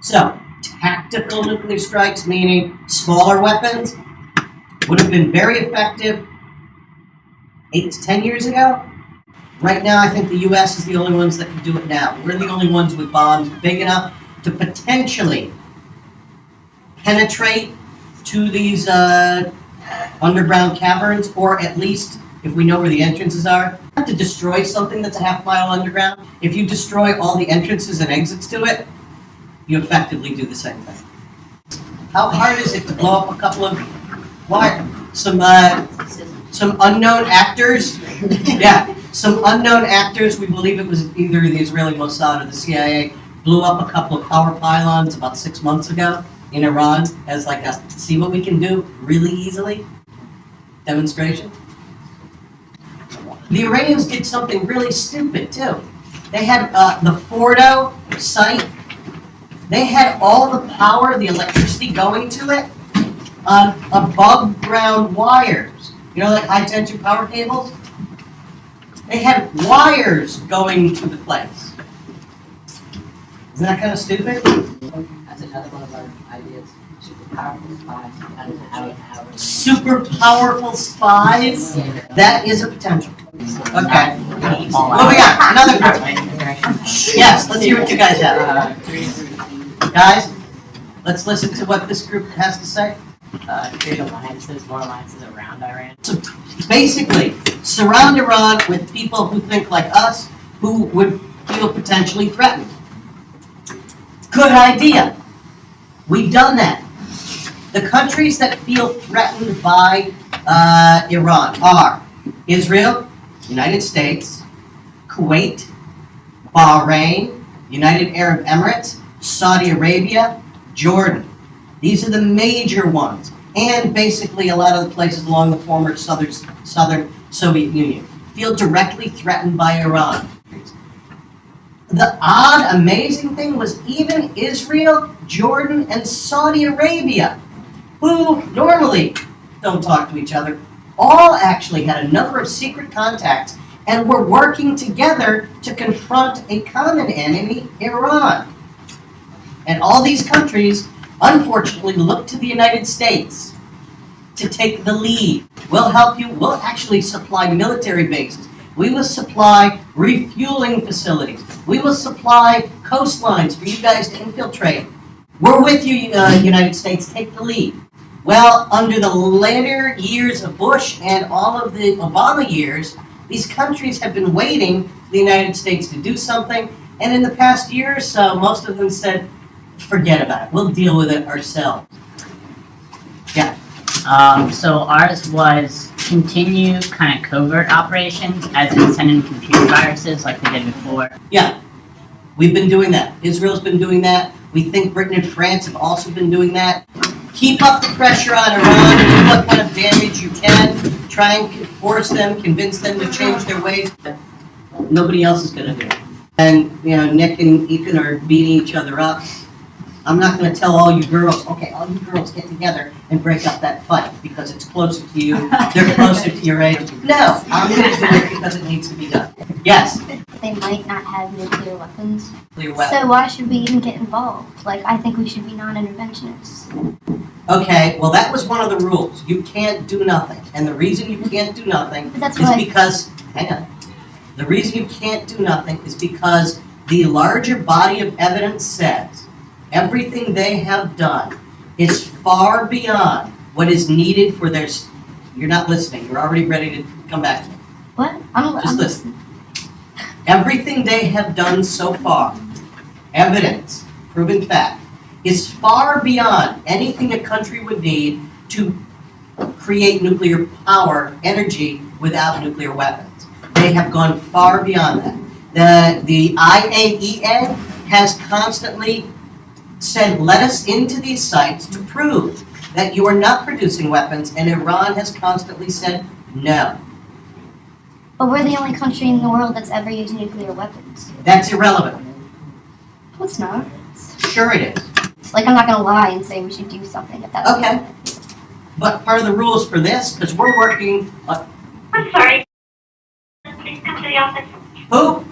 So, tactical nuclear strikes, meaning smaller weapons, would have been very effective 8 to 10 years ago. Right now, I think the U.S. is the only ones that can do it now. We're the only ones with bombs big enough to potentially penetrate to these underground caverns, or at least, if we know where the entrances are, to destroy something that's a half-mile underground. If you destroy all the entrances and exits to it, you effectively do the same thing. How hard is it to blow up a couple of some unknown actors? Yeah, some unknown actors. We believe it was either the Israeli Mossad or the CIA blew up a couple of power pylons about 6 months ago in Iran as like a see what we can do really easily demonstration. The Iranians did something really stupid too. They had the Fordo site. They had all the power, the electricity going to it on above ground wires. You know, like high tension power cables? They had wires going to the place. Isn't that kind of stupid? That's another one of our ideas. Super powerful spies. Super powerful spies? That is a potential. Okay. Moving on. Another group. Yes, let's hear what you guys have. Guys, let's listen to what this group has to say. Create alliances, more alliances around Iran. So basically, surround Iran with people who think like us, who would feel potentially threatened. Good idea. We've done that. The countries that feel threatened by Iran are Israel, United States, Kuwait, Bahrain, United Arab Emirates, Saudi Arabia, Jordan. These are the major ones, and basically a lot of the places along the former southern Soviet Union feel directly threatened by Iran. The odd, amazing thing was even Israel, Jordan, and Saudi Arabia, who normally don't talk to each other, all actually had a number of secret contacts and were working together to confront a common enemy, Iran. And all these countries, unfortunately, look to the United States to take the lead. We'll help you. We'll actually supply military bases. We will supply refueling facilities. We will supply coastlines for you guys to infiltrate. We're with you, United States. Take the lead. Well, under the later years of Bush and all of the Obama years, these countries have been waiting for the United States to do something. And in the past year or so, most of them said, forget about it. We'll deal with it ourselves. Yeah. So ours was continue kind of covert operations as in sending computer viruses like they did before. Yeah. We've been doing that. Israel's been doing that. We think Britain and France have also been doing that. Keep up the pressure on Iran. Do what kind of damage you can. Try and force them, convince them to change their ways. Nobody else is going to do it. And, you know, Nick and Ethan are beating each other up. I'm not going to tell all you girls, okay, all you girls get together and break up that fight because it's closer to you, they're closer to your age. No, I'm going to do it because it needs to be done. Yes? They might not have nuclear weapons. Nuclear weapons. So why should we even get involved? Like, I think we should be non-interventionists. Okay, well that was one of the rules. You can't do nothing. And the reason you can't do nothing is because, hang on, the reason you can't do nothing is because the larger body of evidence says everything they have done is far beyond what is needed for their... You're not listening. You're already ready to come back to me. What? Just listen. Everything they have done so far, evidence, proven fact, is far beyond anything a country would need to create nuclear power, energy, without nuclear weapons. They have gone far beyond that. The IAEA has constantly said, let us into these sites to prove that you are not producing weapons, and Iran has constantly said no. But we're the only country in the world that's ever used nuclear weapons. That's irrelevant. No, it's not. Sure it is. Like, I'm not going to lie and say we should do something if that's okay. But part of the rules for this, because we're working I'm sorry. Please come to the office. Who?